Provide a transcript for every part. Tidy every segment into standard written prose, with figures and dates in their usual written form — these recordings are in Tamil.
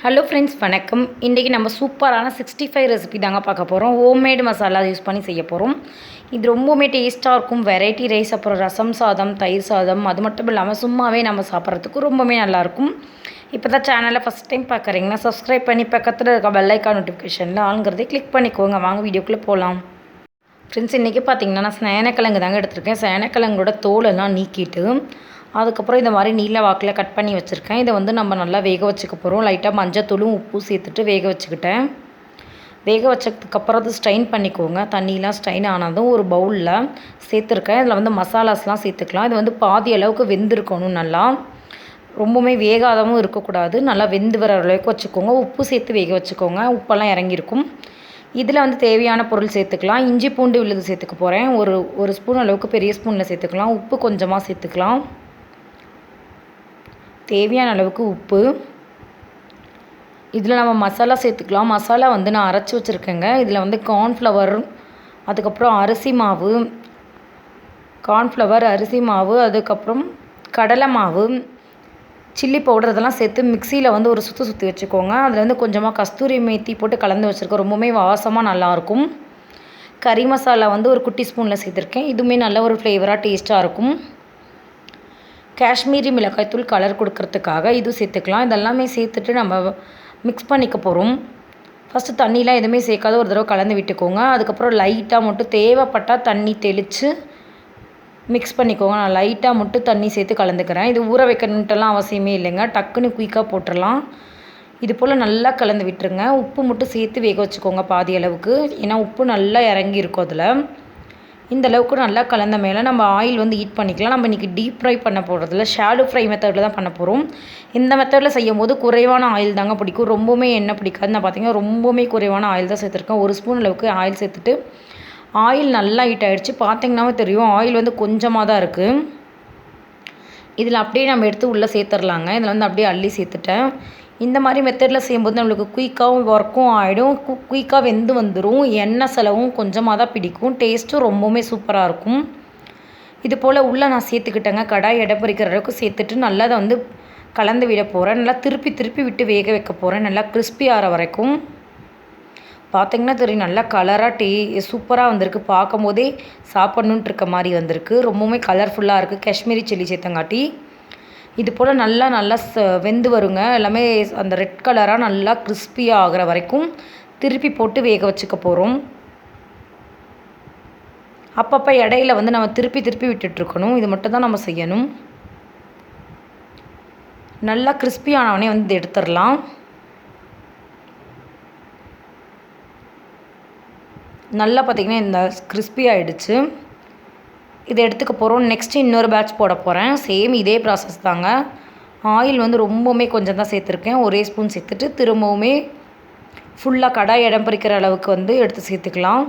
ஹலோ ஃப்ரெண்ட்ஸ், வணக்கம். இன்றைக்கி நம்ம சூப்பரான 65 ரெசிபி தாங்க பார்க்க போகிறோம். ஹோம்மேடு மசாலா யூஸ் பண்ணி செய்ய போகிறோம். இது ரொம்பவுமே டேஸ்ட்டாக இருக்கும். வெரைட்டி ரைஸ், அப்புறம் ரசம் சாதம், தயிர் சாதம், அது மட்டும் இல்லாமல் சும்மாவே நம்ம சாப்பிட்றதுக்கு ரொம்பவுமே நல்லாயிருக்கும். இப்போ தான் சேனலை ஃபஸ்ட் டைம் பார்க்குறீங்கன்னா சப்ஸ்கிரைப் பண்ணி பக்கத்தில் இருக்க பெல் ஐக்கான் நோட்டிஃபிகேஷனில் ஆளுங்கிறதே கிளிக் பண்ணிக்கோங்க. வாங்க வீடியோக்குள்ளே போகலாம். ஃப்ரெண்ட்ஸ், இன்றைக்கி பார்த்திங்கன்னா நான் சேனக்கிழங்கு தாங்க எடுத்திருக்கேன். சேனக்கிழங்கோட தோலெல்லாம் நீக்கிட்டு அதுக்கப்புறம் இந்த மாதிரி நீல வாக்கில் கட் பண்ணி வச்சுருக்கேன். இதை வந்து நம்ம நல்லா வேக வச்சுக்க போகிறோம். லைட்டாக மஞ்சத்தூளும் உப்பும் சேர்த்துட்டு வேக வச்சுக்கிட்டேன். வேக வச்சதுக்கப்புறம் அது ஸ்ட்ரெயின் பண்ணிக்கோங்க. தண்ணியெலாம் ஸ்ட்ரெயின் ஆனதும் ஒரு பவுலில் சேர்த்துருக்கேன். இதில் வந்து மசாலாஸ்லாம் சேர்த்துக்கலாம். இது வந்து பாதி அளவுக்கு வெந்திருக்கணும். நல்லா ரொம்பவுமே வேகாதவும் இருக்கக்கூடாது. நல்லா வெந்து வர அளவுக்கு வச்சுக்கோங்க. உப்பு சேர்த்து வேக வச்சுக்கோங்க. உப்பெல்லாம் இறங்கியிருக்கும். இதில் வந்து தேவையான பொருள் சேர்த்துக்கலாம். இஞ்சி பூண்டு விழுது சேர்த்துக்க போகிறேன். ஒரு ஸ்பூன் அளவுக்கு பெரிய ஸ்பூனில் சேர்த்துக்கலாம். உப்பு கொஞ்சமாக சேர்த்துக்கலாம். தேவையான அளவுக்கு உப்பு. இதில் நம்ம மசாலா சேர்த்துக்கலாம். மசாலா வந்து நான் அரைச்சி வச்சுருக்கேங்க. இதில் வந்து கார்ன்ஃப்ளவர், அதுக்கப்புறம் அரிசி மாவு, அரிசி மாவு, அதுக்கப்புறம் கடலை மாவு, சில்லி பவுடர், இதெல்லாம் சேர்த்து மிக்சியில் வந்து ஒரு சுற்றி வச்சுக்கோங்க. அதில் வந்து கொஞ்சமாக கஸ்தூரி மேத்தி போட்டு கலந்து வச்சுருக்கேன். ரொம்பவுமே வாசமாக நல்லாயிருக்கும். கறி மசாலா வந்து ஒரு குட்டி ஸ்பூனில் சேர்த்துருக்கேன். இதுவுமே நல்ல ஒரு ஃப்ளேவராக டேஸ்ட்டாக இருக்கும். காஷ்மீரி மிளகாய்த்தூள் கலர் கொடுக்கறதுக்காக இது சேர்த்துக்கலாம். இதெல்லாமே சேர்த்துட்டு நம்ம மிக்ஸ் பண்ணிக்க போகிறோம். ஃபஸ்ட்டு தண்ணிலாம் எதுவுமே சேர்க்காத ஒரு தடவை கலந்து விட்டுக்கோங்க. அதுக்கப்புறம் லைட்டாக மட்டும் தேவைப்பட்டால் தண்ணி தெளித்து மிக்ஸ் பண்ணிக்கோங்க. நான் லைட்டாக மட்டும் தண்ணி சேர்த்து கலந்துக்கிறேன். இது ஊற வைக்கணுன்ட்டுலாம் அவசியமே இல்லைங்க. டக்குன்னு குயிக்காக போட்டுடலாம். இது போல் நல்லா கலந்து விட்டுருங்க. உப்பு மட்டும் சேர்த்து வேக வச்சுக்கோங்க பாதி அளவுக்கு. ஏன்னா உப்பு நல்லா இறங்கியிருக்கும் அதில். இந்த அளவுக்கு நல்லா கலந்த மேலே நம்ம ஆயில் வந்து ஹீட் பண்ணிக்கலாம். நம்ம இன்றைக்கி டீப் ஃப்ரை பண்ண போகிறதில்ல, ஷாலோ ஃப்ரை மெத்தடில் தான் பண்ண போகிறோம். இந்த மெத்தடில் செய்யும் போது குறைவான ஆயில் தாங்க பிடிக்கும். ரொம்பவுமே எண்ணெய் பிடிக்காது. நான் பார்த்திங்கன்னா ரொம்பவுமே குறைவான ஆயில் தான் சேர்த்துருக்கேன். ஒரு ஸ்பூன் அளவுக்கு ஆயில் சேர்த்துட்டு ஆயில் நல்லா ஹீட் ஆகிடுச்சு. பார்த்திங்கன்னாவே தெரியும் ஆயில் வந்து கொஞ்சமாக தான் இருக்குது. இதில் அப்படியே நம்ம எடுத்து உள்ளே சேர்த்துடலாங்க. இதில் வந்து அப்படியே அள்ளி சேர்த்துட்டேன். இந்த மாதிரி மெத்தடில் செய்யும்போது நம்மளுக்கு குயிக்காகவும் ஒர்க்கும் ஆகிடும். குயிக்காக வெந்து வந்துடும். எண்ணெய் செலவும் கொஞ்சமாக தான் பிடிக்கும். டேஸ்ட்டும் ரொம்பவுமே சூப்பராக இருக்கும். இது போல் உள்ளே நான் சேர்த்துக்கிட்டேங்க. கடாய் எடை பறிக்கிற அளவுக்கு சேர்த்துட்டு நல்லா அதை வந்து கலந்து விட போகிறேன். நல்லா திருப்பி விட்டு வேக வைக்க போகிறேன். நல்லா கிறிஸ்பி ஆகிற வரைக்கும். பார்த்திங்கன்னா தெரியும் நல்லா கலராக சூப்பராக வந்திருக்கு. பார்க்கும் போதே சாப்பிட்ணுன்ட்டு இருக்க மாதிரி வந்திருக்கு. ரொம்பவுமே கலர்ஃபுல்லாக இருக்குது. காஷ்மீரி சில்லி சேர்த்தங்காட்டி இது போல் நல்லா வெந்து வருங்க. எல்லாமே அந்த ரெட் கலராக நல்லா கிறிஸ்பியாக ஆகிற வரைக்கும் திருப்பி போட்டு வேக வச்சுக்க போகிறோம். அப்பப்போ இடையில வந்து நம்ம திருப்பி விட்டுட்ருக்கணும். இது மட்டும் தான் நம்ம செய்யணும். நல்லா கிறிஸ்பி ஆனவனே வந்து எடுத்துடலாம். நல்லா பார்த்திங்கன்னா இந்த கிறிஸ்பி ஆகிடுச்சு. இதை எடுத்துக்க போகிறோம். நெக்ஸ்ட்டு இன்னொரு பேட்ச் போட போகிறேன். சேம் இதே ப்ராசஸ் தாங்க. ஆயில் வந்து ரொம்பவுமே கொஞ்சம் தான் சேர்த்துருக்கேன். ஒரே ஸ்பூன் சேர்த்துட்டு திரும்பவுமே ஃபுல்லாக கடாய் இடம் பறிக்கிற அளவுக்கு வந்து எடுத்து சேர்த்துக்கலாம்.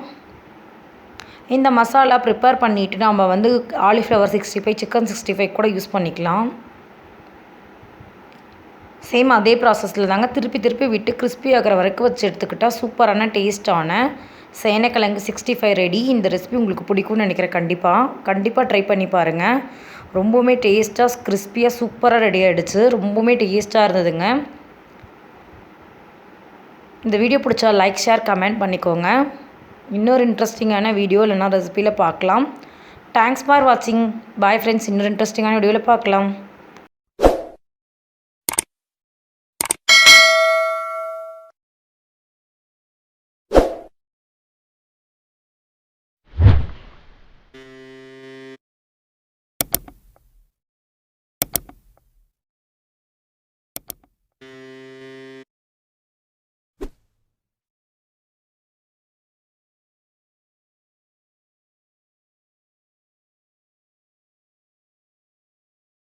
இந்த மசாலா ப்ரிப்பேர் பண்ணிவிட்டு நம்ம வந்து காலிஃப்ளவர் 65, சிக்கன் 65 கூட யூஸ் பண்ணிக்கலாம். சேம் அதே ப்ராசஸில் தாங்க திருப்பி விட்டு கிறிஸ்பி ஆகிற வரைக்கும் வச்சு எடுத்துக்கிட்டால் சூப்பரான டேஸ்ட்டான சேனக்கிழங்கு 65 ரெடி. இந்த ரெசிபி உங்களுக்கு பிடிக்கும்னு நினைக்கிறேன். கண்டிப்பாக ட்ரை பண்ணி பாருங்கள். ரொம்பவுமே டேஸ்ட்டாக கிறிஸ்பியாக சூப்பராக ரெடி ஆகிடுச்சு. ரொம்பவுமே டேஸ்ட்டாக இருந்ததுங்க. இந்த வீடியோ பிடிச்சா லைக், ஷேர், கமெண்ட் பண்ணிக்கோங்க. இன்னொரு இன்ட்ரெஸ்டிங்கான வீடியோ இல்லைனா ரெசிபியில் பார்க்கலாம். தேங்க்ஸ் ஃபார் வாட்சிங். Bye friends. இன்னொரு இன்ட்ரெஸ்டிங்கான வீடியோவில் பார்க்கலாம்.